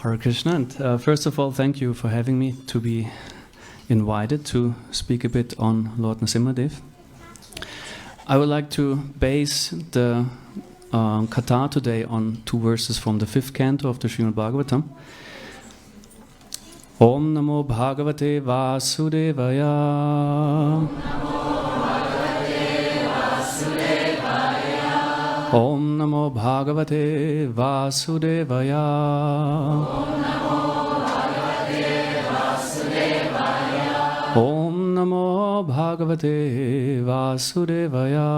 Hare Krishna, and first of all, thank you for having me to be invited to speak a bit on Lord Narasimhadev. I would like to base the Katha today on two verses from the 5th canto of the Srimad Bhagavatam. Om Namo Bhagavate Vasudevaya. Om Namo Bhagavate Vasudevaya. Om Namo Bhagavate Vasudevaya.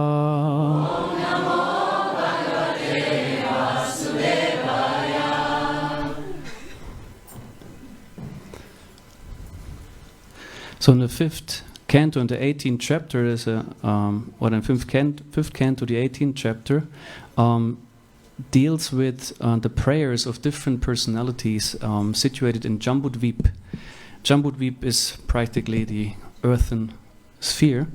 So in the 5th canto, in the 18th chapter, there's a, or in 5th canto, the 18th chapter, deals with the prayers of different personalities situated in Jambudvip. Jambudvip is practically the earthen sphere,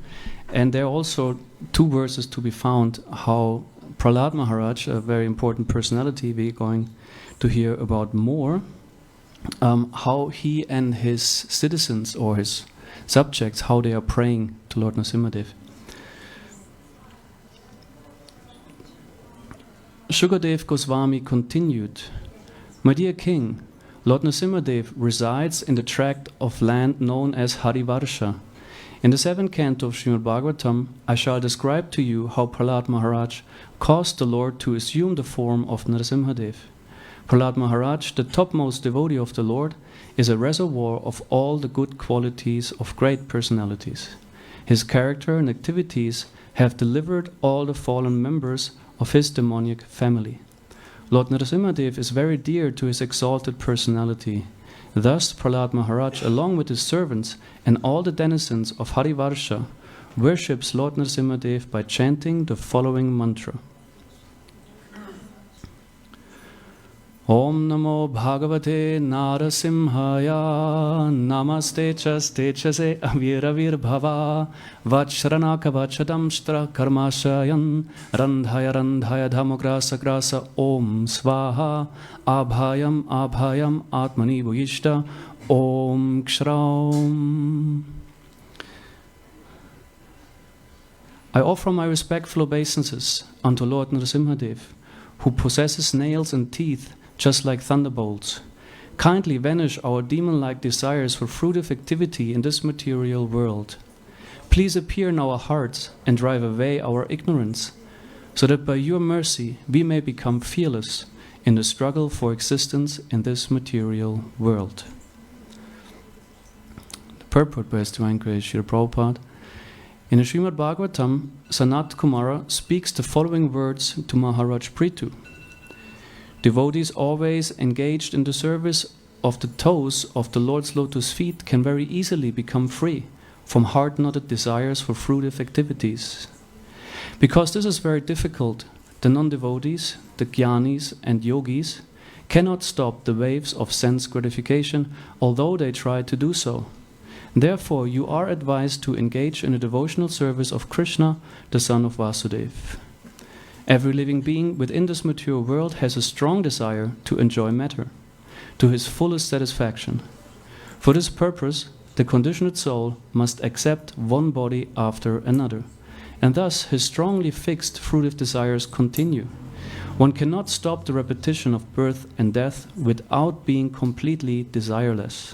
and there are also two verses to be found how Prahlad Maharaj, a very important personality we're going to hear about more, how he and his citizens or his subjects, how they are praying to Lord Narasimhadev. Shukadev Goswami continued, "My dear king, Lord Narasimhadev resides in the tract of land known as Harivarsha. In the 7th canto of Srimad Bhagavatam, I shall describe to you how Prahlad Maharaj caused the Lord to assume the form of Narasimhadev. Prahlad Maharaj, the topmost devotee of the Lord, is a reservoir of all the good qualities of great personalities. His character and activities have delivered all the fallen members of his demoniac family. Lord Narasimhadev is very dear to his exalted personality. Thus, Prahlad Maharaj, along with his servants and all the denizens of Harivarsha, worships Lord Narasimhadev by chanting the following mantra. Om Namo Bhagavate Narasimhaya Namaste Chastechase Aviravirabhava Bhava Vachranaka Vachadamstra Karmashayan Randhaya Randhaya Dhamugrasa Grasa Om Svaha Abhayam Abhayam Atmani Bhuyishta Om Kshraum. I offer my respectful obeisances unto Lord Narasimhadev, who possesses nails and teeth just like thunderbolts. Kindly vanish our demon-like desires for fruitive activity in this material world. Please appear in our hearts and drive away our ignorance, so that by your mercy we may become fearless in the struggle for existence in this material world." The purport by His Divine Grace Srila Prabhupada. In the Srimad Bhagavatam, Sanat Kumara speaks the following words to Maharaj Prithu. Devotees always engaged in the service of the toes of the Lord's lotus feet can very easily become free from hard-knotted desires for fruitive activities. Because this is very difficult, the non-devotees, the jnanis and yogis, cannot stop the waves of sense gratification, although they try to do so. Therefore, you are advised to engage in a devotional service of Krishna, the son of Vasudeva. Every living being within this material world has a strong desire to enjoy matter, to his fullest satisfaction. For this purpose, the conditioned soul must accept one body after another, and thus his strongly fixed fruitive desires continue. One cannot stop the repetition of birth and death without being completely desireless.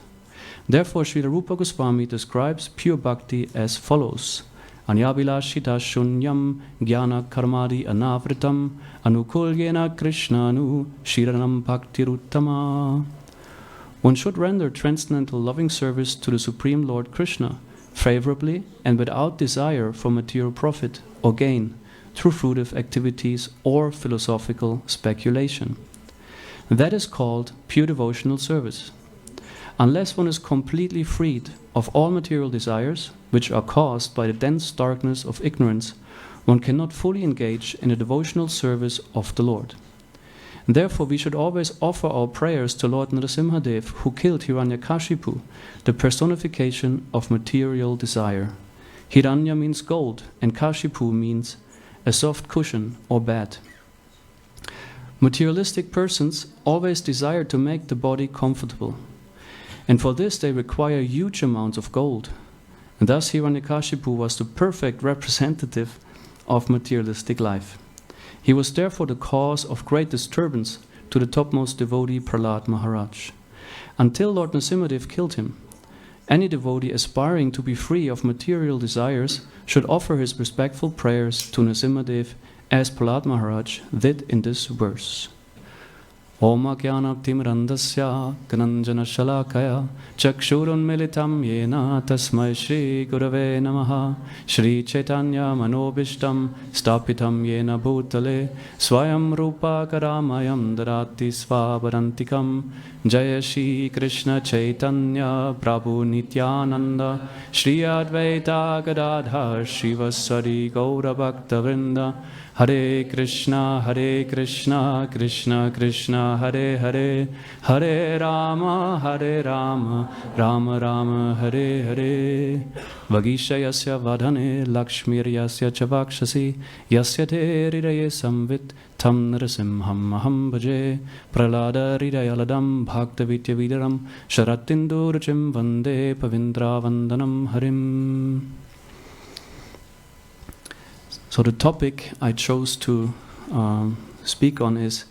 Therefore, Srila Rupa Goswami describes pure bhakti as follows. Anyabilashita shunyam jnana karmadi anavritam anukulyena krishnanu shiranam bhaktiruttama. One should render transcendental loving service to the Supreme Lord Krishna favorably and without desire for material profit or gain through fruitive activities or philosophical speculation. That is called pure devotional service. Unless one is completely freed of all material desires, which are caused by the dense darkness of ignorance, one cannot fully engage in the devotional service of the Lord. Therefore, we should always offer our prayers to Lord Narasimhadev, who killed Hiranyakashipu, the personification of material desire. Hiranya means gold, and Kashipu means a soft cushion or bed. Materialistic persons always desire to make the body comfortable, and for this they require huge amounts of gold. And thus Hiranyakashipu was the perfect representative of materialistic life. He was therefore the cause of great disturbance to the topmost devotee Prahlad Maharaj. Until Lord Narasimhadev killed him, any devotee aspiring to be free of material desires should offer his respectful prayers to Narasimhadev as Prahlad Maharaj did in this verse. Om Ajnanatimirandasya Gananjana Shalakaya Chakshurunmilitam Yena Tasmai Shri Gurave Namaha Shri Chaitanya Manobishtam Stapitam Yena Bhutale Swayam Rupa Karamayam Darati Svabarantikam Jaya Shri Krishna Chaitanya Prabhu Nityananda Shri Advaita Gadadhar Shivasari Gaura Bhakta Vrinda Hare Krishna, Krishna Krishna, Hare Hare, Hare Rama, Rama Rama, Hare Hare. Vagishayasya vadhane, Lakshmiryasya chavakshasi, Yasya te hridaye samvit, Tam Narasimham aham bhaje, Prahlada hridayaladam, Bhaktavitya vidaram, Sharatindurachim vande, Pavindra vandanam harim. So the topic I chose to speak on is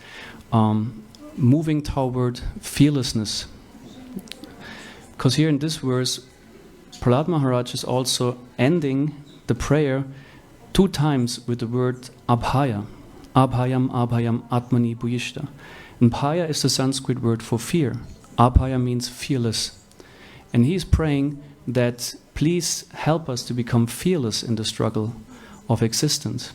moving toward fearlessness. Because here in this verse, Prahlad Maharaj is also ending the prayer 2 times with the word abhaya. Abhayam, abhayam, atmani bhuyishta. And bhaya is the Sanskrit word for fear. Abhaya means fearless. And he's praying that please help us to become fearless in the struggle of existence.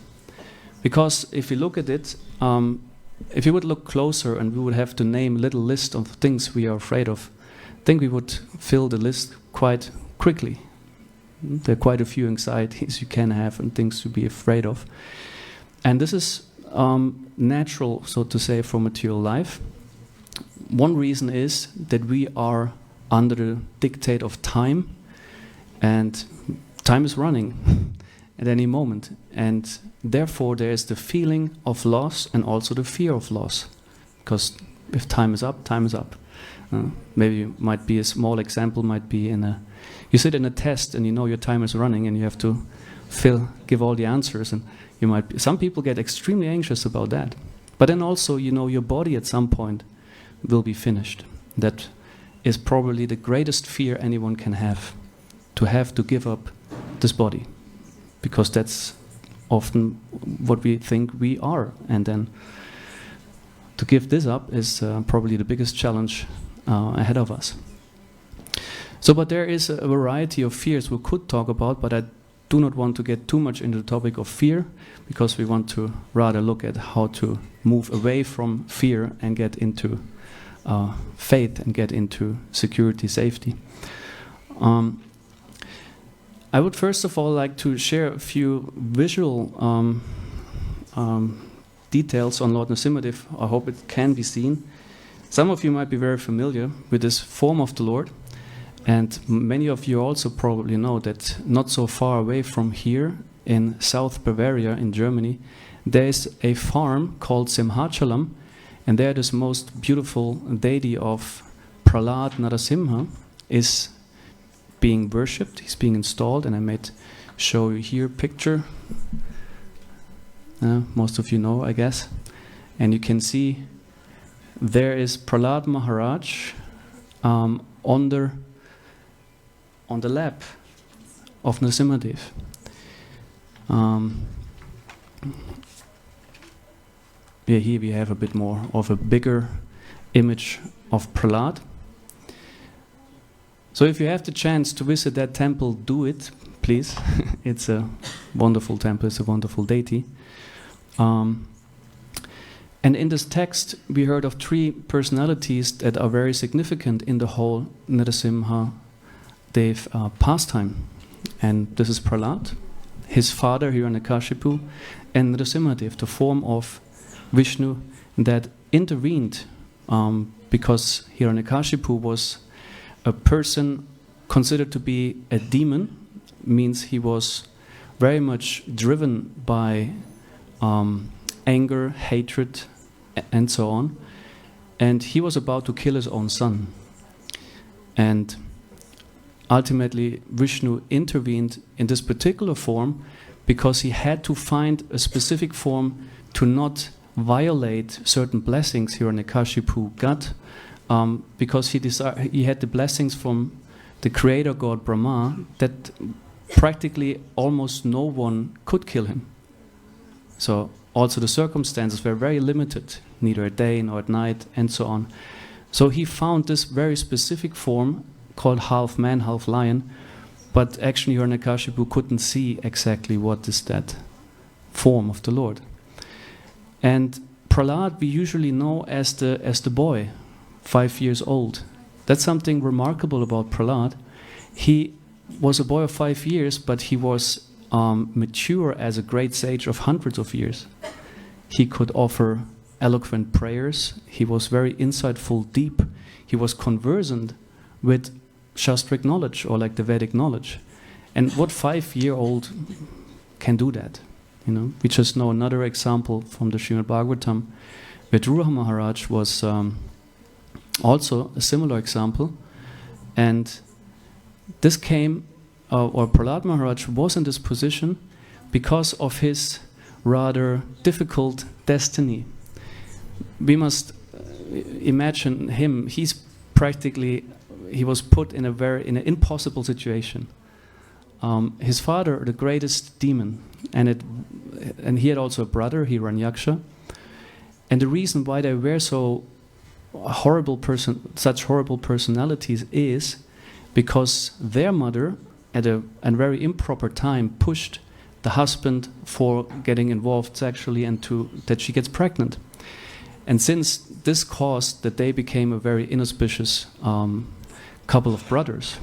Because if we look at it, if we would look closer and we would have to name a little list of things we are afraid of, I think we would fill the list quite quickly. There are quite a few anxieties you can have and things to be afraid of. And this is natural, so to say, for material life. One reason is that we are under the dictate of time, and time is running at any moment, and therefore there is the feeling of loss and also the fear of loss, because if time is up, time is up. Maybe might be a small example, might be you sit in a test and you know your time is running and you have to give all the answers, and some people get extremely anxious about that. But then also, your body at some point will be finished. That is probably the greatest fear anyone can have to give up this body. Because that's often what we think we are. And then to give this up is probably the biggest challenge ahead of us. But there is a variety of fears we could talk about, but I do not want to get too much into the topic of fear, because we want to rather look at how to move away from fear and get into faith and get into security, safety. I would first of all like to share a few visual details on Lord Narasimhadev. I hope it can be seen. Some of you might be very familiar with this form of the Lord, and many of you also probably know that not so far away from here in South Bavaria in Germany, there is a farm called Simhachalam, and there this most beautiful deity of Prahlad Narasimha is being worshipped. He's being installed, and I might show you here a picture. Most of you know, I guess. And you can see there is Prahlad Maharaj on the lap of Narasimhadev. Here we have a bit more of a bigger image of Prahlad. So if you have the chance to visit that temple, do it, please. It's a wonderful temple, it's a wonderful deity. And in this text, we heard of 3 personalities that are very significant in the whole Narasimha Dev pastime. And this is Prahlad, his father Hiranyakashipu, and Narasimhadev, the form of Vishnu that intervened because Hiranyakashipu was a person considered to be a demon, means he was very much driven by anger, hatred, and so on. And he was about to kill his own son. And ultimately, Vishnu intervened in this particular form because he had to find a specific form to not violate certain blessings Hiranyakashipu got, because he had the blessings from the creator god Brahma that practically almost no one could kill him. So also the circumstances were very limited, neither at day nor at night, and so on. So he found this very specific form called half man, half lion, but actually Hiranyakashipu couldn't see exactly what is that form of the Lord. And Prahlad we usually know as the boy, 5 years old. That's something remarkable about Prahlad. He was a boy of 5 years, but he was mature as a great sage of hundreds of years. He could offer eloquent prayers. He was very insightful, deep. He was conversant with Shastric knowledge, or like the Vedic knowledge. And what 5-year-old can do that? You know, we just know another example from the Srimad Bhagavatam, where Dhruva Maharaj was also a similar example. And this came, or Prahlad Maharaj was in this position because of his rather difficult destiny. We must imagine him. He was put in an impossible situation. His father, the greatest demon, and he had also a brother, Hiranyaksha. And the reason why they were such horrible personalities is because their mother, at a very improper time, pushed the husband for getting involved sexually and that she gets pregnant. And since this caused that they became a very inauspicious couple of brothers.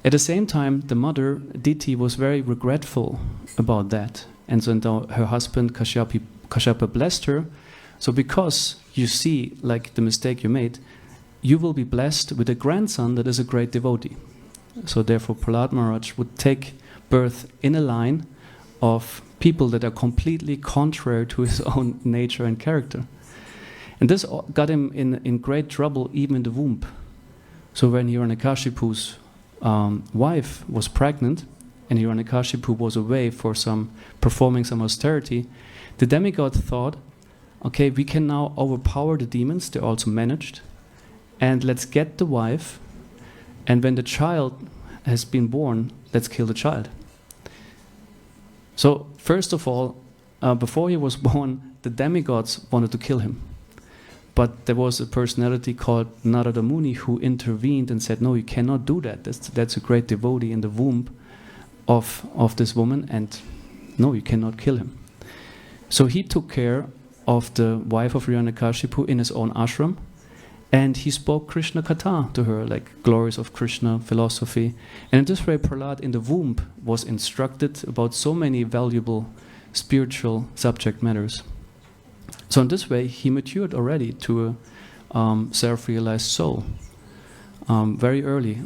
At the same time, the mother, Diti, was very regretful about that. And so her husband, Kashyapa, blessed her. So because you see, like the mistake you made, you will be blessed with a grandson that is a great devotee. So therefore, Prahlad Maharaj would take birth in a line of people that are completely contrary to his own nature and character. And this got him in great trouble even in the womb. So when Hiranyakashipu's wife was pregnant, and Hiranyakashipu was away for performing some austerity, the demigod thought, okay, we can now overpower the demons, they're also managed, and let's get the wife, and when the child has been born, let's kill the child. So first of all, before he was born, the demigods wanted to kill him. But there was a personality called Narada Muni who intervened and said, no, you cannot do that. That's a great devotee in the womb of this woman, and no, you cannot kill him. So he took care of the wife of Hiranyakashipu in his own ashram, and he spoke Krishna Katha to her, like glories of Krishna, philosophy. And in this way, Prahlad in the womb was instructed about so many valuable spiritual subject matters. So in this way, he matured already to a self-realized soul very early.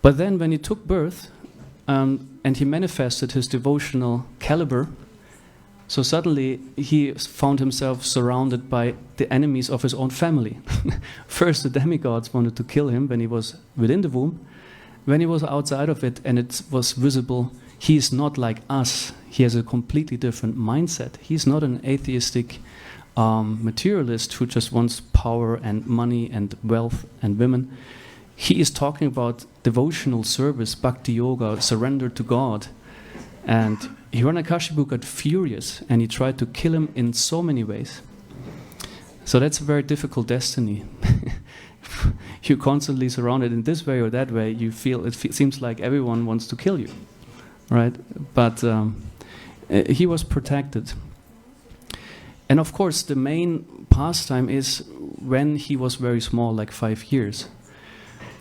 But then when he took birth and he manifested his devotional caliber, so suddenly he found himself surrounded by the enemies of his own family. First, the demigods wanted to kill him when he was within the womb. When he was outside of it and it was visible, he is not like us. He has a completely different mindset. He's not an atheistic materialist who just wants power and money and wealth and women. He is talking about devotional service, bhakti yoga, surrender to God. And Hiranyakashipu got furious and he tried to kill him in so many ways. So that's a very difficult destiny. You're constantly surrounded in this way or that way. You feel seems like everyone wants to kill you, right? But he was protected. And of course, the main pastime is when he was very small, like 5 years.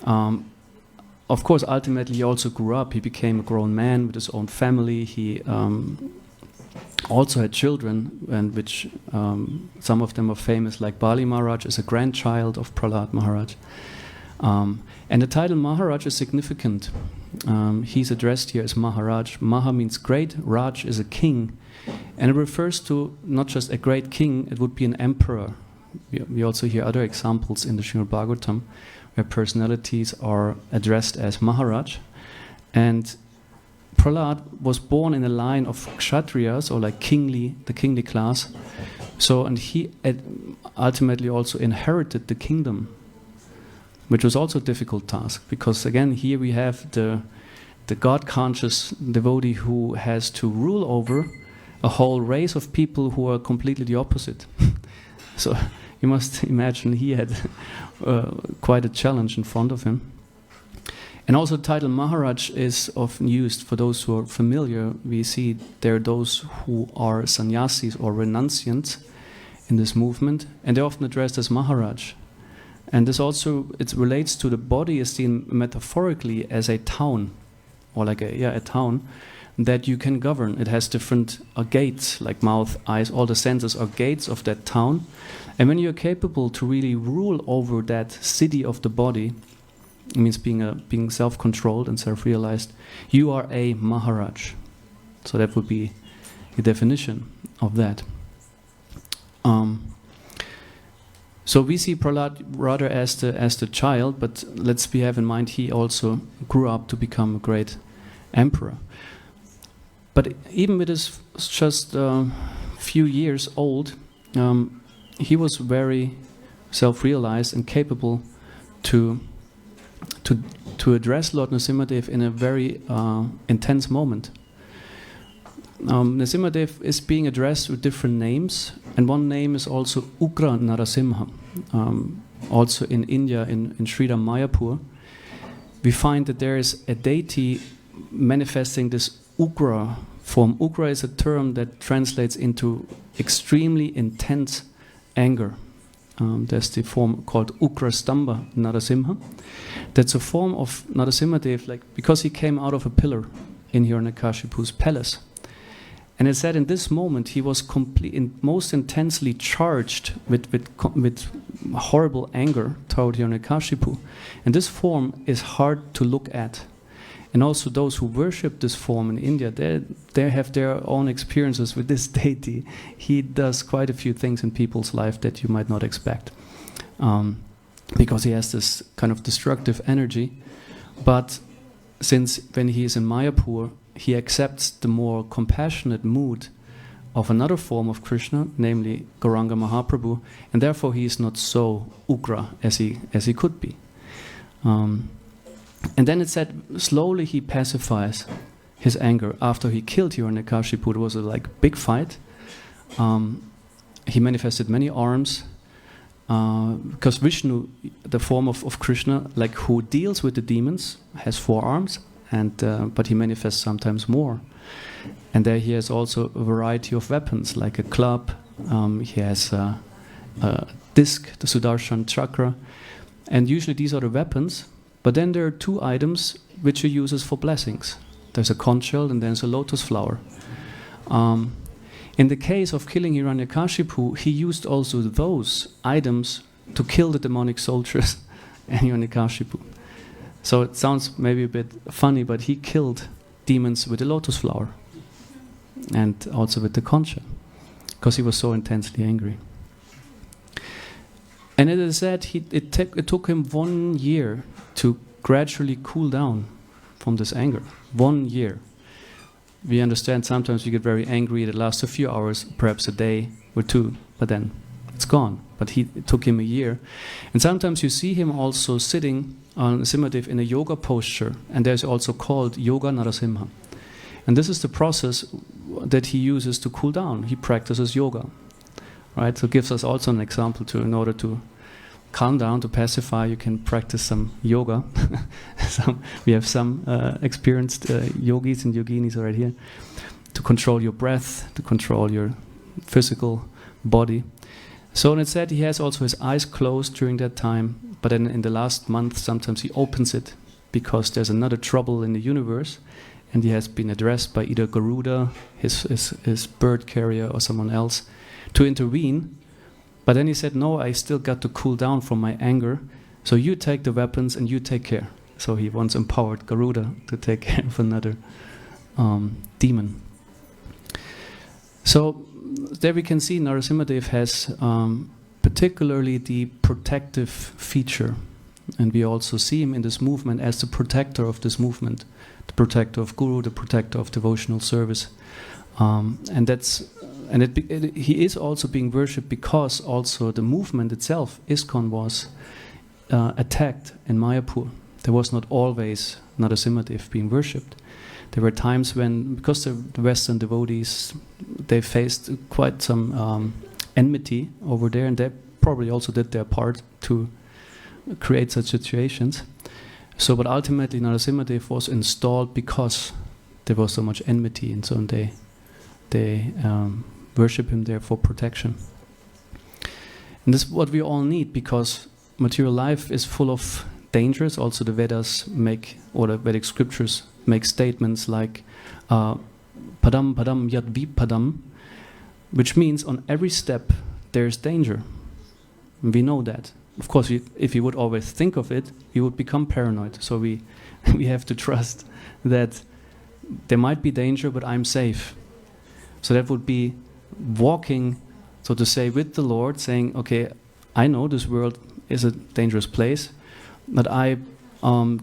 Of course, ultimately, he also grew up. He became a grown man with his own family. He also had children, and which some of them are famous, like Bali Maharaj is a grandchild of Prahlad Maharaj. And the title Maharaj is significant He's addressed here as Maharaj. Maha means great, Raj is a king, and it refers to not just a great king, it would be an emperor. We also hear other examples in the Srimad Bhagavatam where personalities are addressed as Maharaj. And Prahlad was born in a line of Kshatriyas, or like the kingly class. So, and he ultimately also inherited the kingdom, which was also a difficult task, because again, here we have the God-conscious devotee who has to rule over a whole race of people who are completely the opposite. So you must imagine he had quite a challenge in front of him. And also the title Maharaj is often used for those who are familiar. We see there are those who are sannyasis or renunciants in this movement, and they're often addressed as Maharaj. And this also, it relates to the body is seen metaphorically as a town, or like a town that you can govern. It has different gates, like mouth, eyes, all the senses are gates of that town. And when you're capable to really rule over that city of the body, it means being self-controlled and self-realized, you are a Maharaj. So that would be the definition of that. So we see Prahlad rather as the child, but let's have in mind he also grew up to become a great emperor. But even with his just few years old, he was very self-realized and capable to address Lord Narasimhadev in a very intense moment. Narasimhadev is being addressed with different names, and one name is also Ugra Narasimha. Also in India, in Sridham Mayapur, we find that there is a deity manifesting this Ugra form. Ugra is a term that translates into extremely intense anger. There's the form called Ugra Stamba Narasimha. That's a form of Narasimhadev, like because he came out of a pillar in Hiranyakashipu's palace. And it said in this moment he was most intensely charged with horrible anger toward Hiranyakashipu. And this form is hard to look at. And also those who worship this form in India, they have their own experiences with this deity. He does quite a few things in people's life that you might not expect. Because he has this kind of destructive energy. But since when he is in Mayapur, he accepts the more compassionate mood of another form of Krishna, namely Gauranga Mahaprabhu, and therefore he is not so ugra as he could be. And then it said slowly he pacifies his anger after he killed Hiranyakashipu. It was a big fight. He manifested many arms because Vishnu, the form of Krishna, who deals with the demons, has 4 arms. But he manifests sometimes more. And there he has also a variety of weapons, like a club, he has a disc, the Sudarshan chakra, and usually these are the weapons, but then there are 2 items which he uses for blessings. There's a conch shell and there's a lotus flower. In the case of killing Hiranyakashipu, he used also those items to kill the demonic soldiers and Hiranyakashipu. So it sounds maybe a bit funny, but he killed demons with the lotus flower and also with the conch shell because he was so intensely angry. And it is said it took him 1 year to gradually cool down from this anger. 1 year. We understand sometimes we get very angry, it lasts a few hours, perhaps a day or 2, but then it's gone. But it took him a year. And sometimes you see him also sitting on Narasimhadev in a yoga posture, and there's also called Yoga Narasimha. And this is the process that he uses to cool down. He practices yoga. Right? So it gives us also an example in order to calm down, to pacify, you can practice some yoga. We have some experienced yogis and yoginis right here to control your breath, to control your physical body. So it said he has also his eyes closed during that time, but then in the last month sometimes he opens it because there's another trouble in the universe, and he has been addressed by either Garuda, his bird carrier, or someone else to intervene. But then he said, no, I still got to cool down from my anger, so you take the weapons and you take care. So he once empowered Garuda to take care of another demon. So there we can see Narasimhadev has particularly the protective feature. And we also see him in this movement as the protector of this movement, the protector of Guru, the protector of devotional service. He is also being worshipped because also the movement itself, ISKCON, was attacked in Mayapur. There was not always Narasimhadev being worshipped. There were times when, because the Western devotees, they faced quite some enmity over there, and they probably also did their part to create such situations. So, but ultimately Narasimhadev was installed because there was so much enmity, and so they worship him there for protection. And this is what we all need, because material life is full of dangers. Also the Vedas make, or the Vedic scriptures make statements like padam padam yad vipadam, which means on every step there is danger. We know that. Of course, if you would always think of it, you would become paranoid. So we have to trust that there might be danger, but I'm safe. So that would be walking, so to say, with the Lord, saying, okay, I know this world is a dangerous place, but I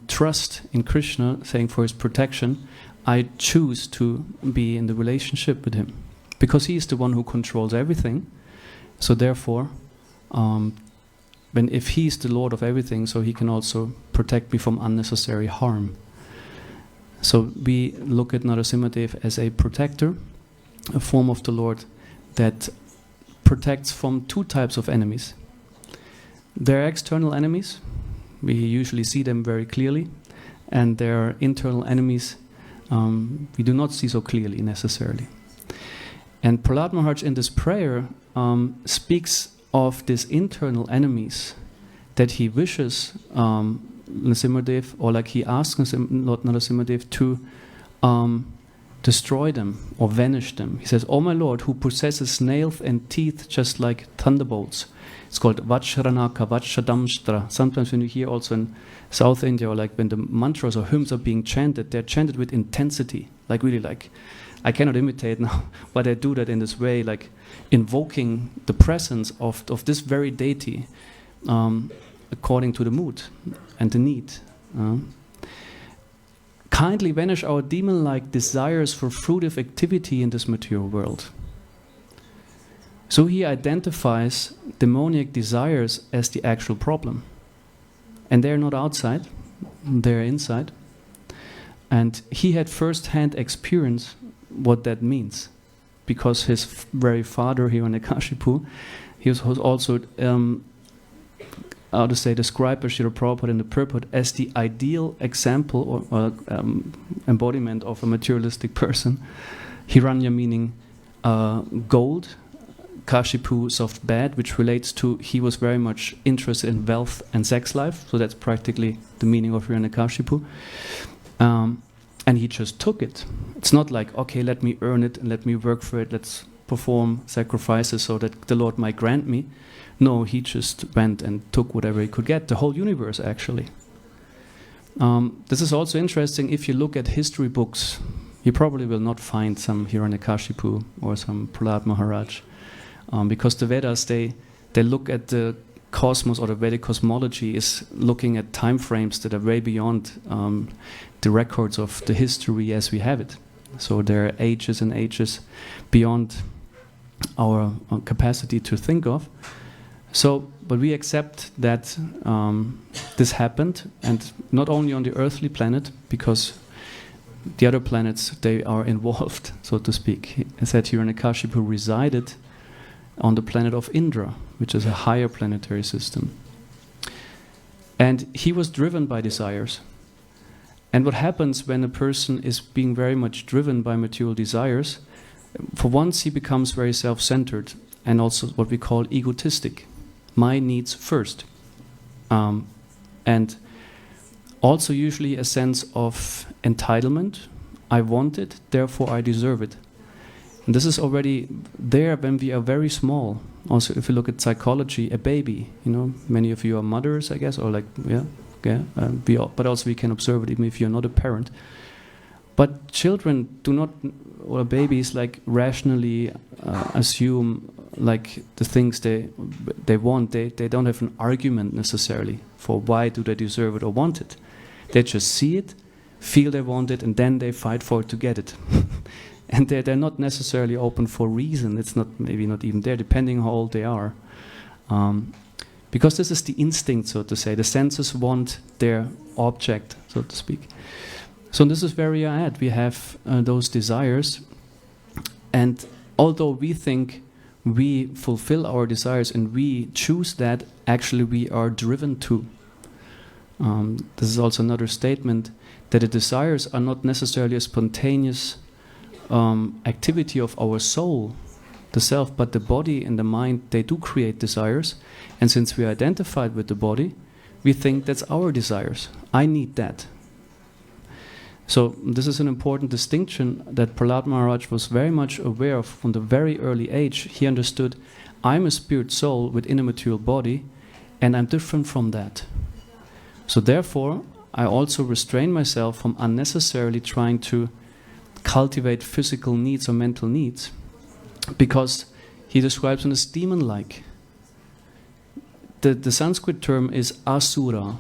trust in Krishna, saying for his protection, I choose to be in the relationship with him. Because he is the one who controls everything. So therefore, if he is the Lord of everything, so he can also protect me from unnecessary harm. So we look at Narasimhadev as a protector, a form of the Lord that protects from two types of enemies. There are external enemies, we usually see them very clearly, and there are internal enemies we do not see so clearly necessarily. And Prahlad Maharaj in this prayer speaks of these internal enemies that he wishes Narasimhadev, or like he asks Lord Narasimhadev to destroy them or vanish them. He says, "O my Lord, who possesses nails and teeth just like thunderbolts." It's called Vajranaka, Vajradamshtra. Sometimes when you hear also in South India, or like when the mantras or hymns are being chanted, they're chanted with intensity, like really like, I cannot imitate now, but I do that in this way, like invoking the presence of this very deity according to the mood and the need. Kindly vanish our demon-like desires for fruitive activity in this material world. So he identifies demoniac desires as the actual problem. And they're not outside, they're inside. And he had first-hand experience what that means. Because his very father, Hiranyakashipu, he was also, described by Srila Prabhupada in the purport as the ideal example or embodiment of a materialistic person. Hiranya meaning gold, Kashipu soft bed, which relates to he was very much interested in wealth and sex life, so that's practically the meaning of Hiranyakashipu. And he just took it. It's not like, okay, let me earn it and let me work for it, let's perform sacrifices so that the Lord might grant me. No, he just went and took whatever he could get, the whole universe actually. This is also interesting. If you look at history books, you probably will not find some Hiranyakashipu or some Prahlad Maharaj. Because the Vedas, they look at the cosmos, or the Vedic cosmology is looking at time frames that are way beyond the records of the history as we have it. So there are ages and ages beyond our capacity to think of. So, but we accept that this happened, and not only on the earthly planet, because the other planets, they are involved, so to speak. It said Hiranyakashipu resided on the planet of Indra, which is a higher planetary system. And he was driven by desires. And what happens when a person is being very much driven by material desires, for once he becomes very self-centered and also what we call egotistic. My needs first. And also usually a sense of entitlement. I want it, therefore I deserve it. And this is already there when we are very small. Also, if you look at psychology, a baby, many of you are mothers, I guess, or like, yeah, Okay? But also we can observe it even if you're not a parent. But children do not, or babies, like rationally assume like the things they want. They don't have an argument necessarily for why do they deserve it or want it. They just see it, feel they want it, and then they fight for it to get it. And they're not necessarily open for reason. It's maybe not even there, depending how old they are. Because this is the instinct, so to say. The senses want their object, so to speak. So this is where we are at. We have those desires, and although we think we fulfill our desires and we choose that, actually we are driven to. This is also another statement, that the desires are not necessarily a spontaneous activity of our soul, the self, but the body and the mind, they do create desires. And since we are identified with the body, we think that's our desires. I need that. So this is an important distinction that Prahlad Maharaj was very much aware of from the very early age. He understood, I'm a spirit soul within a material body, and I'm different from that. So therefore, I also restrain myself from unnecessarily trying to cultivate physical needs or mental needs, because he describes them as demon-like. The Sanskrit term is asura.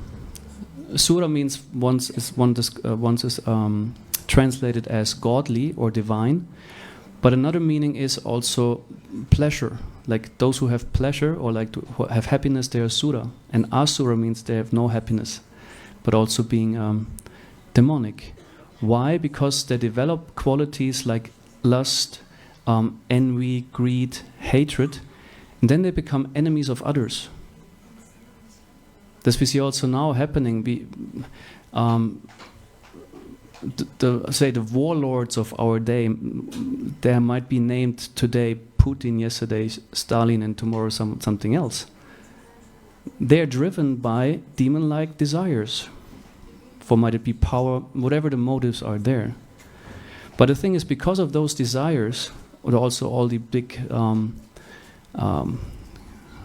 Sura means once is translated as godly or divine, but another meaning is also pleasure. Like those who have pleasure or who have happiness, they are sura. And asura means they have no happiness, but also being demonic. Why? Because they develop qualities like lust, envy, greed, hatred, and then they become enemies of others. This we see also now happening. The warlords of our day, there might be named today Putin, yesterday Stalin, and tomorrow something else. They are driven by demon-like desires. For might it be power, whatever the motives are there. But the thing is, because of those desires, or also all the big, how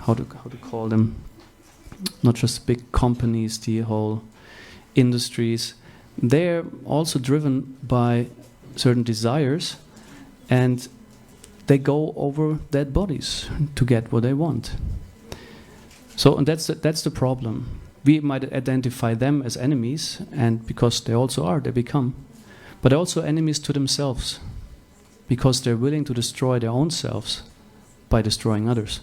to call them, not just big companies, the whole industries, they're also driven by certain desires, and they go over dead bodies to get what they want. So, and that's the problem. We might identify them as enemies, and because they also are, they become. But they're also enemies to themselves, because they're willing to destroy their own selves by destroying others.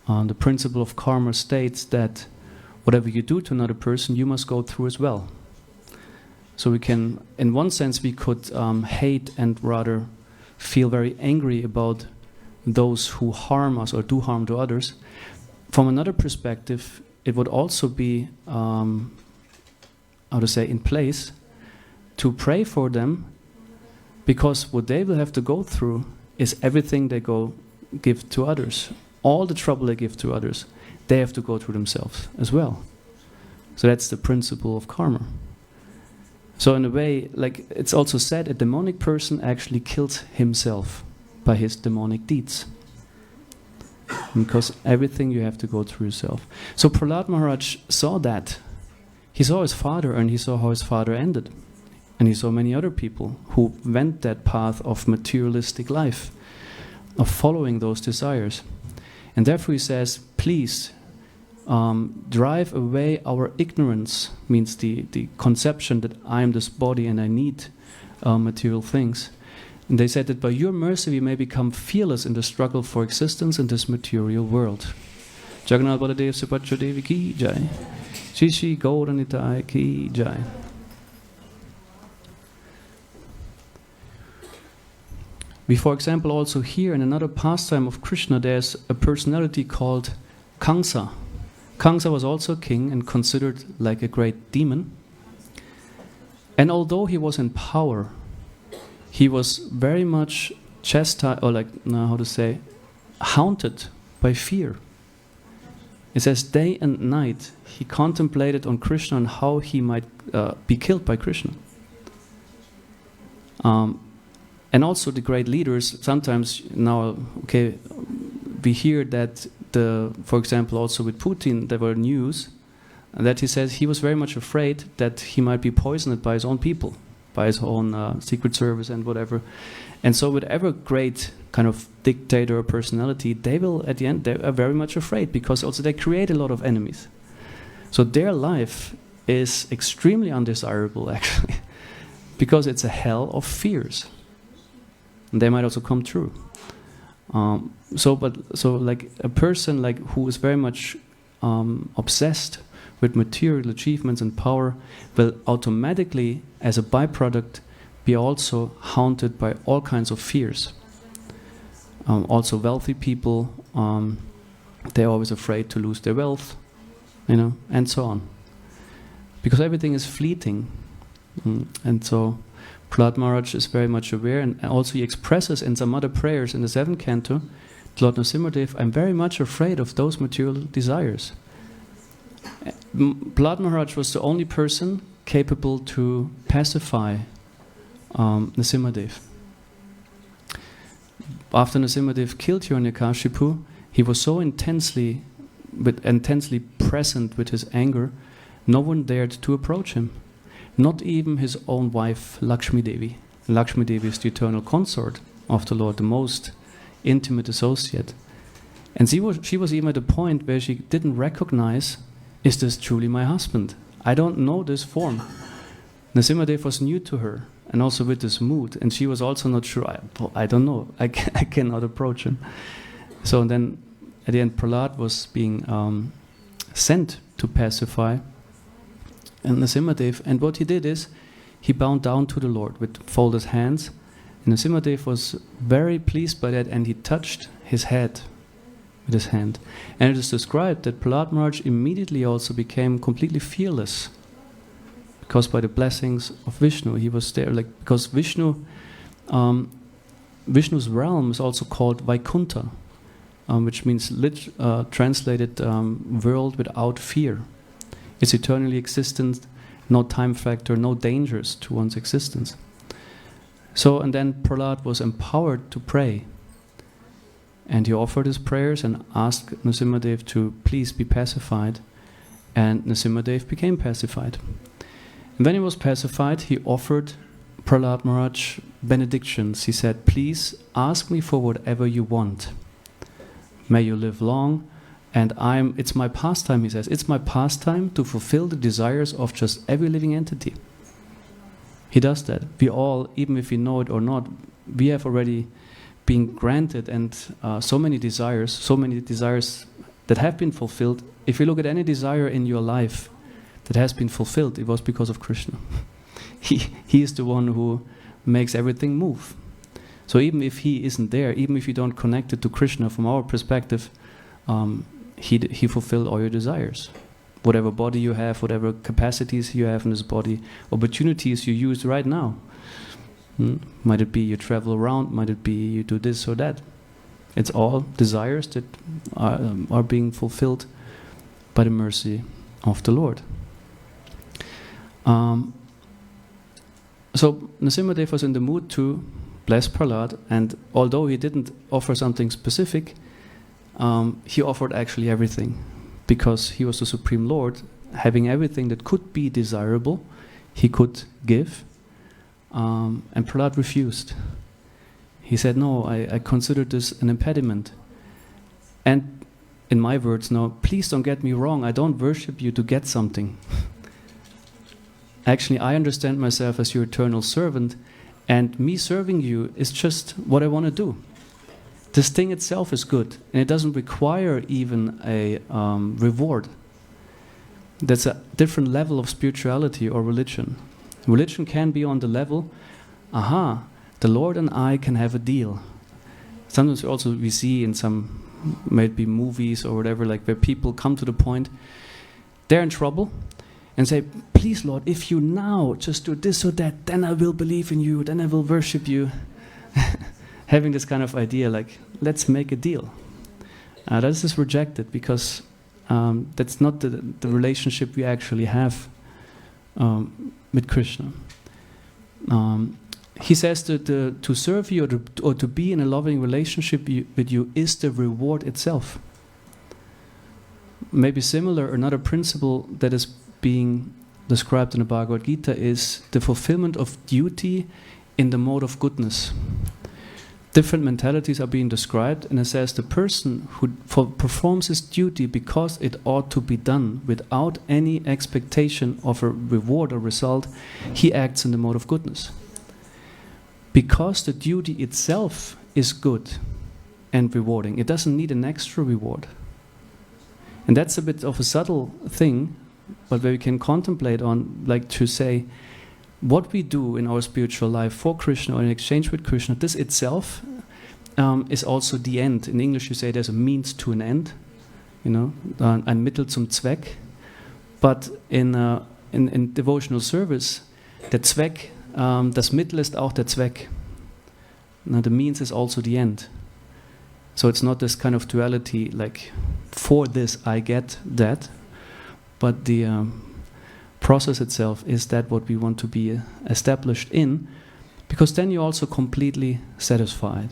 The principle of karma states that whatever you do to another person, you must go through as well. So we can, in one sense, we could hate and rather feel very angry about those who harm us or do harm to others. From another perspective, it would also be, in place to pray for them, because what they will have to go through is everything they give to others. All the trouble they give to others, they have to go through themselves as well. So that's the principle of karma. So in a way, like it's also said, a demonic person actually kills himself by his demonic deeds. Because everything you have to go through yourself. So Prahlad Maharaj saw that. He saw his father, and he saw how his father ended. And he saw many other people who went that path of materialistic life, of following those desires. And therefore he says, please, drive away our ignorance, means the conception that I am this body and I need material things. And they said that by your mercy we may become fearless in the struggle for existence in this material world. Jagannath Baladev Subhadra Devi ki jai. Shri Shri Gauranitai ki jai. We, for example, also hear in another pastime of Krishna, there's a personality called Kamsa. Kamsa was also a king and considered like a great demon. And although he was in power, he was very much chastised, or haunted by fear. It says day and night he contemplated on Krishna and how he might be killed by Krishna. And also the great leaders, sometimes now, we hear that, for example, also with Putin, there were news And that he says he was very much afraid that he might be poisoned by his own people, by his own secret service and whatever. And so whatever great kind of dictator or personality, they will, at the end, they are very much afraid, because also they create a lot of enemies. So their life is extremely undesirable, actually, because it's a hell of fears. And they might also come true. So like a person like who is very much obsessed with material achievements and power will automatically, as a byproduct, be also haunted by all kinds of fears. Also wealthy people, they're always afraid to lose their wealth, and so on. Because everything is fleeting. And so Prahlad Maharaj is very much aware, and also he expresses in some other prayers in the 7th canto, Lord Narasimha, I'm very much afraid of those material desires. Prahlad Maharaj was the only person capable to pacify Narasimhadev. After Narasimhadev killed Hiranyakashipu, he was so intensely present with his anger, no one dared to approach him. Not even his own wife, Lakshmi Devi. Lakshmi Devi is the eternal consort of the Lord, the most intimate associate. And she was even at a point where she didn't recognize, is this truly my husband? I don't know this form. Narasimhadev was new to her, and also with this mood, and she was also not sure, I don't know, I cannot approach him. So then, at the end, Prahlad was being sent to pacify and Narasimhadev, and what he did is, he bowed down to the Lord with folded hands, and Narasimhadev was very pleased by that, and he touched his head with his hand. And it is described that Prahlad Maharaj immediately also became completely fearless, because by the blessings of Vishnu, he was there, because Vishnu's realm is also called Vaikuntha, which means translated world without fear. It's eternally existent, no time factor, no dangers to one's existence. So, and then Prahlad was empowered to pray. And he offered his prayers and asked Narasimhadev to please be pacified. And Narasimhadev became pacified. And when he was pacified, he offered Prahlad Maharaj benedictions. He said, please ask me for whatever you want. May you live long. And it's my pastime, he says, it's my pastime to fulfill the desires of just every living entity. He does that. We all, even if we know it or not, we have already been granted and so many desires that have been fulfilled. If you look at any desire in your life that has been fulfilled, it was because of Krishna. He is the one who makes everything move. So even if he isn't there, even if you don't connect it to Krishna from our perspective, he fulfilled all your desires. Whatever body you have, whatever capacities you have in this body, opportunities you use right now. Might it be you travel around, might it be you do this or that. It's all desires that are being fulfilled by the mercy of the Lord. So Narasimhadev was in the mood to bless Prahlad, and although he didn't offer something specific, he offered actually everything, because he was the Supreme Lord, having everything that could be desirable, he could give, and Prahlad refused. He said, no, I consider this an impediment. And in my words now, please don't get me wrong, I don't worship you to get something. Actually, I understand myself as your eternal servant, and me serving you is just what I want to do. This thing itself is good, and it doesn't require even a reward. That's a different level of spirituality or religion. Religion can be on the level, the Lord and I can have a deal. Sometimes also we see in some, maybe movies or whatever, like where people come to the point, they're in trouble, and say, please Lord, if you now just do this or that, then I will believe in you, then I will worship you. Having this kind of idea, like, let's make a deal. That is rejected, because that's not the relationship we actually have with Krishna. He says that to serve you or to be in a loving relationship with you is the reward itself. maybe similar, another principle that is being described in the Bhagavad Gita is the fulfillment of duty in the mode of goodness. Different mentalities are being described, and it says the person who performs his duty because it ought to be done without any expectation of a reward or result, he acts in the mode of goodness. Because the duty itself is good and rewarding, it doesn't need an extra reward. And that's a bit of a subtle thing, but where we can contemplate on, like to say, what we do in our spiritual life for Krishna or in exchange with Krishna, this itself is also the end. In English you say there's a means to an end, ein Mittel zum Zweck. But in devotional service, der Zweck, das Mittel ist auch der Zweck. Now, the means is also the end. So it's not this kind of duality, like for this I get that, but the process itself is that what we want to be established in, because then you're also completely satisfied.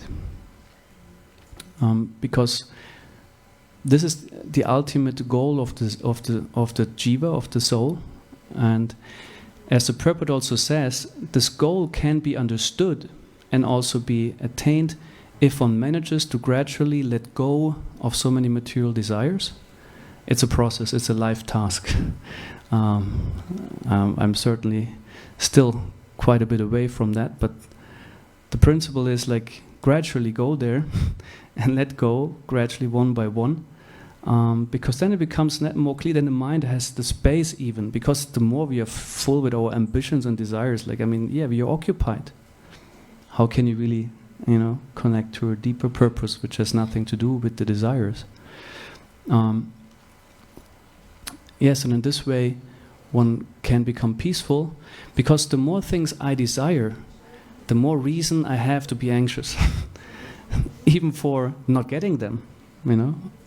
Because this is the ultimate goal of the jiva, of the soul, and as the purport also says, this goal can be understood and also be attained if one manages to gradually let go of so many material desires. It's a process, it's a life task. I'm certainly still quite a bit away from that, but the principle is like gradually go there and let go gradually one by one, because then it becomes more clear. Then the mind has the space, even because the more we are full with our ambitions and desires, we are occupied. How can you really connect to a deeper purpose which has nothing to do with the desires? Yes, and in this way one can become peaceful, because the more things I desire, the more reason I have to be anxious. Even for not getting them,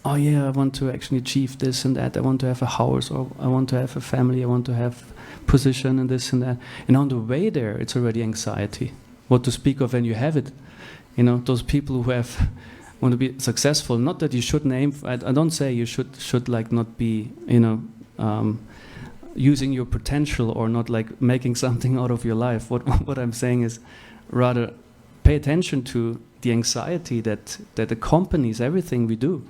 Oh yeah, I want to actually achieve this and that. I want to have a house, or I want to have a family. I want to have position and this and that. And on the way there, it's already anxiety. What to speak of when you have it? Those people who want to be successful. Not that you shouldn't aim. I don't say you should like not be using your potential or not like making something out of your life. What I'm saying is rather pay attention to the anxiety that accompanies everything we do.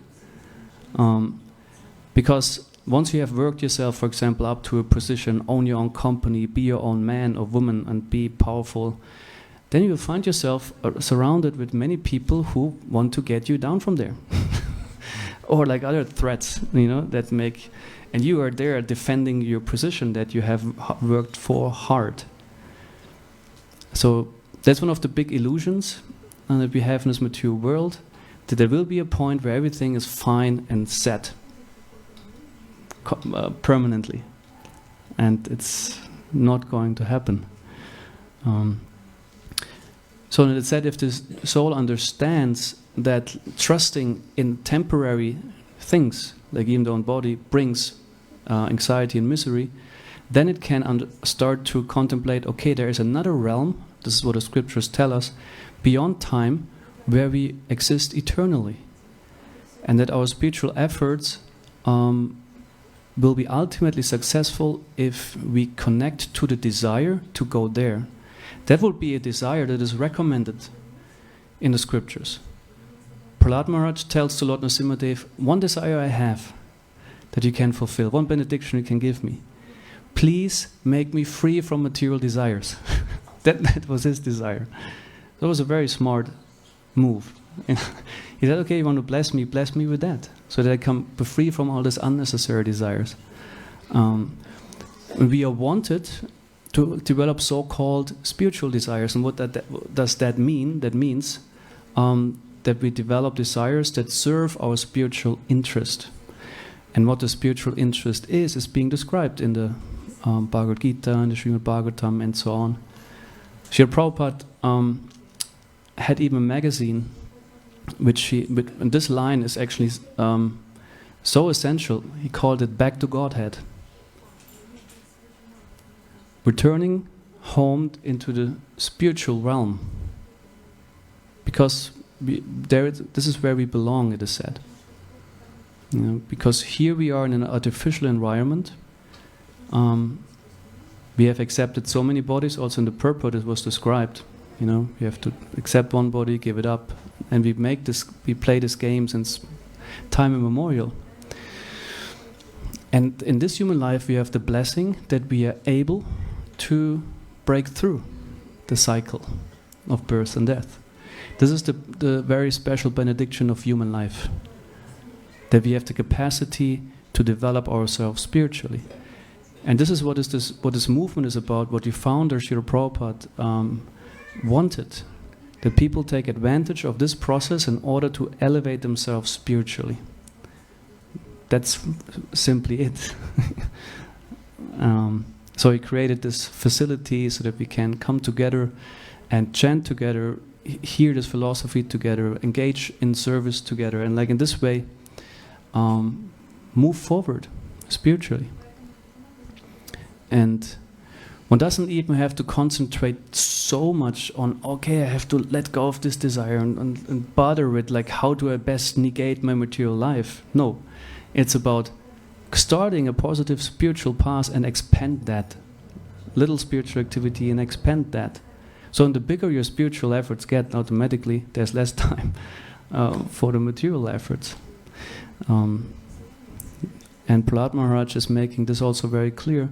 Because once you have worked yourself, for example, up to a position, own your own company, be your own man or woman and be powerful, then you will find yourself surrounded with many people who want to get you down from there. Or like other threats, that make, and you are there defending your position that you have worked for hard. So that's one of the big illusions that we have in this material world, that there will be a point where everything is fine and set permanently, and it's not going to happen. So it said, if the soul understands that trusting in temporary things, like even the own body, brings anxiety and misery, then it can start to contemplate, okay, there is another realm, this is what the scriptures tell us, beyond time, where we exist eternally. And that our spiritual efforts will be ultimately successful if we connect to the desire to go there. That will be a desire that is recommended in the scriptures. Prahlad Maharaj tells to Lord Narasimha, one desire I have that you can fulfill, one benediction you can give me. Please make me free from material desires. that was his desire. That was a very smart move. He said, okay, you want to bless me with that, so that I can be free from all these unnecessary desires. We are wanted to develop so-called spiritual desires. And what does that mean? That means that we develop desires that serve our spiritual interest. And what the spiritual interest is being described in the Bhagavad Gita and the Srimad Bhagavatam and so on. Srila Prabhupada had even a magazine, and this line is actually so essential, he called it Back to Godhead. Returning home into the spiritual realm. Because this is where we belong, it is said. You know, because here we are in an artificial environment. We have accepted so many bodies. Also in the purport it was described. You know, we have to accept one body, give it up, and we play these games since time immemorial. And in this human life, we have the blessing that we are able to break through the cycle of birth and death. This is the very special benediction of human life, that we have the capacity to develop ourselves spiritually. And this is what this movement is about, what the founder, Srila Prabhupada, wanted, that people take advantage of this process in order to elevate themselves spiritually. That's simply it. So he created this facility so that we can come together and chant together, hear this philosophy together, engage in service together, and like in this way, move forward spiritually. And one doesn't even have to concentrate so much on, okay, I have to let go of this desire and bother with like, how do I best negate my material life? No, it's about starting a positive spiritual path and expand that. Little spiritual activity and expand that. So the bigger your spiritual efforts get, automatically there's less time for the material efforts. And Prahlad Maharaj is making this also very clear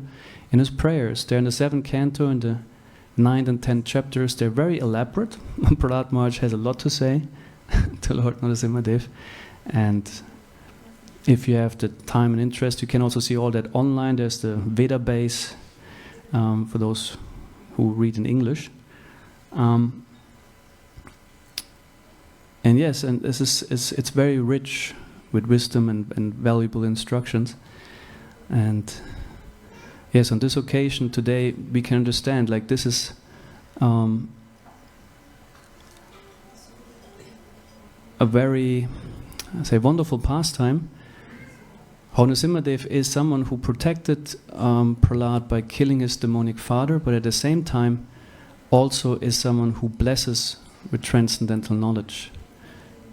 in his prayers. They're in the 7th canto, in the 9th and 10th chapters. They're very elaborate. Prahlad Maharaj has a lot to say to Lord Narasimha Dev. And if you have the time and interest, you can also see all that online. There's the Veda base for those who read in English. And yes, and it's very rich with wisdom and valuable instructions. And yes, on this occasion today, we can understand, like, this is a very, wonderful pastime. How Narasimhadev is someone who protected Prahlad by killing his demonic father, but at the same time also is someone who blesses with transcendental knowledge.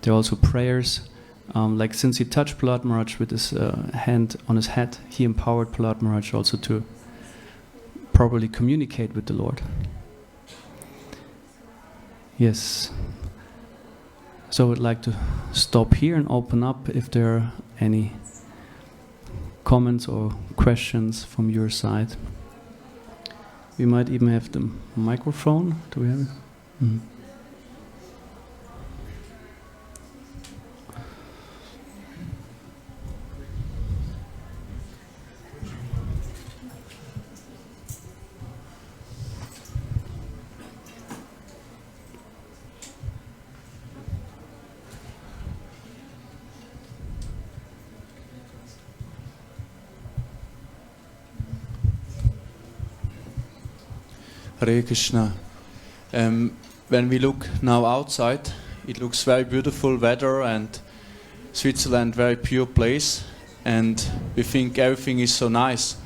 There are also prayers. Like since he touched Prahlad Maharaj with his hand on his head, he empowered Prahlad Maharaj also to properly communicate with the Lord. Yes. So I would like to stop here and open up if there are any comments or questions from your side. We might even have the microphone. Do we have it? Mm-hmm. Hare Krishna. When we look now outside, it looks very beautiful weather and Switzerland very pure place, and we think everything is so nice.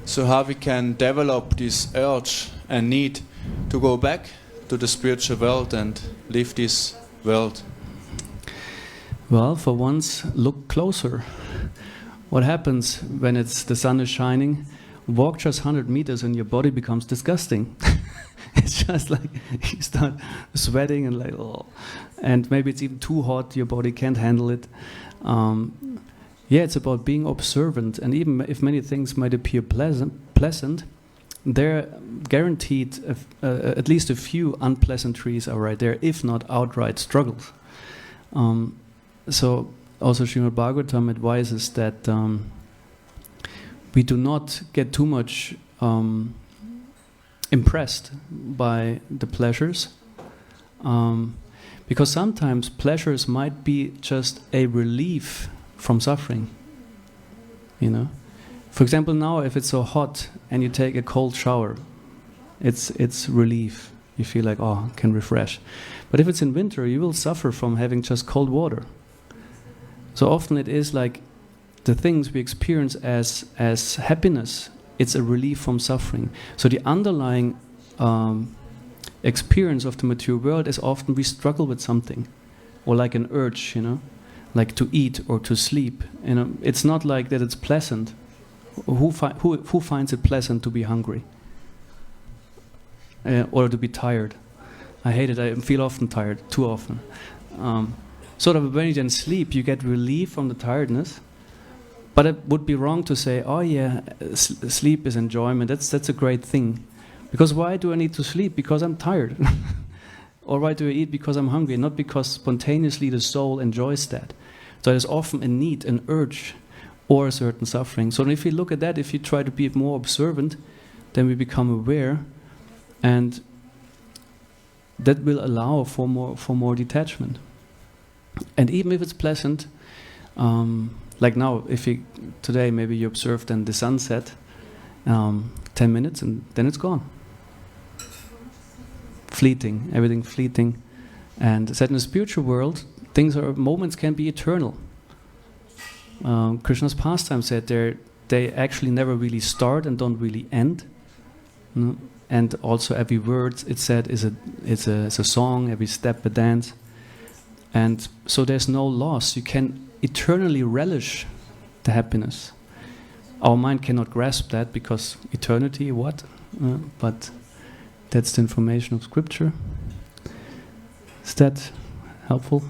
So how we can develop this urge and need to go back to the spiritual world and live this world? Well, for once, look closer. What happens when the sun is shining? Walk just 100 meters and your body becomes disgusting. It's just like you start sweating and like, oh. And maybe it's even too hot, your body can't handle it. Yeah, it's about being observant, and even if many things might appear pleasant, they're guaranteed at least a few unpleasantries are right there, if not outright struggles. So also Srimad Bhagavatam advises that we do not get too much impressed by the pleasures, because sometimes pleasures might be just a relief from suffering. You know, for example, now if it's so hot and you take a cold shower, it's relief. You feel like, oh, I can refresh. But if it's in winter, you will suffer from having just cold water. So often it is like the things we experience as happiness, it's a relief from suffering. So the underlying experience of the material world is often we struggle with something, or like an urge, you know. like to eat or to sleep. You know, it's not like that it's pleasant. Who finds it pleasant to be hungry? Or to be tired? I hate it. I feel often tired, too often. So that when you then sleep, you get relief from the tiredness. But it would be wrong to say, oh yeah, sleep is enjoyment. That's a great thing. Because why do I need to sleep? Because I'm tired. Or why do I eat? Because I'm hungry. Not because spontaneously the soul enjoys that. So there's often a need, an urge, or a certain suffering. So if you look at that, if you try to be more observant, then we become aware, and that will allow for more detachment. And even if it's pleasant, like now, today maybe you observed then the sunset, 10 minutes and then it's gone. Fleeting, everything fleeting. And said in the spiritual world, moments can be eternal. Krishna's pastime said they actually never really start and don't really end. And also every word it said is a song, every step a dance. And so there's no loss. You can eternally relish the happiness. Our mind cannot grasp that because eternity, what? But that's the information of scripture. Is that helpful?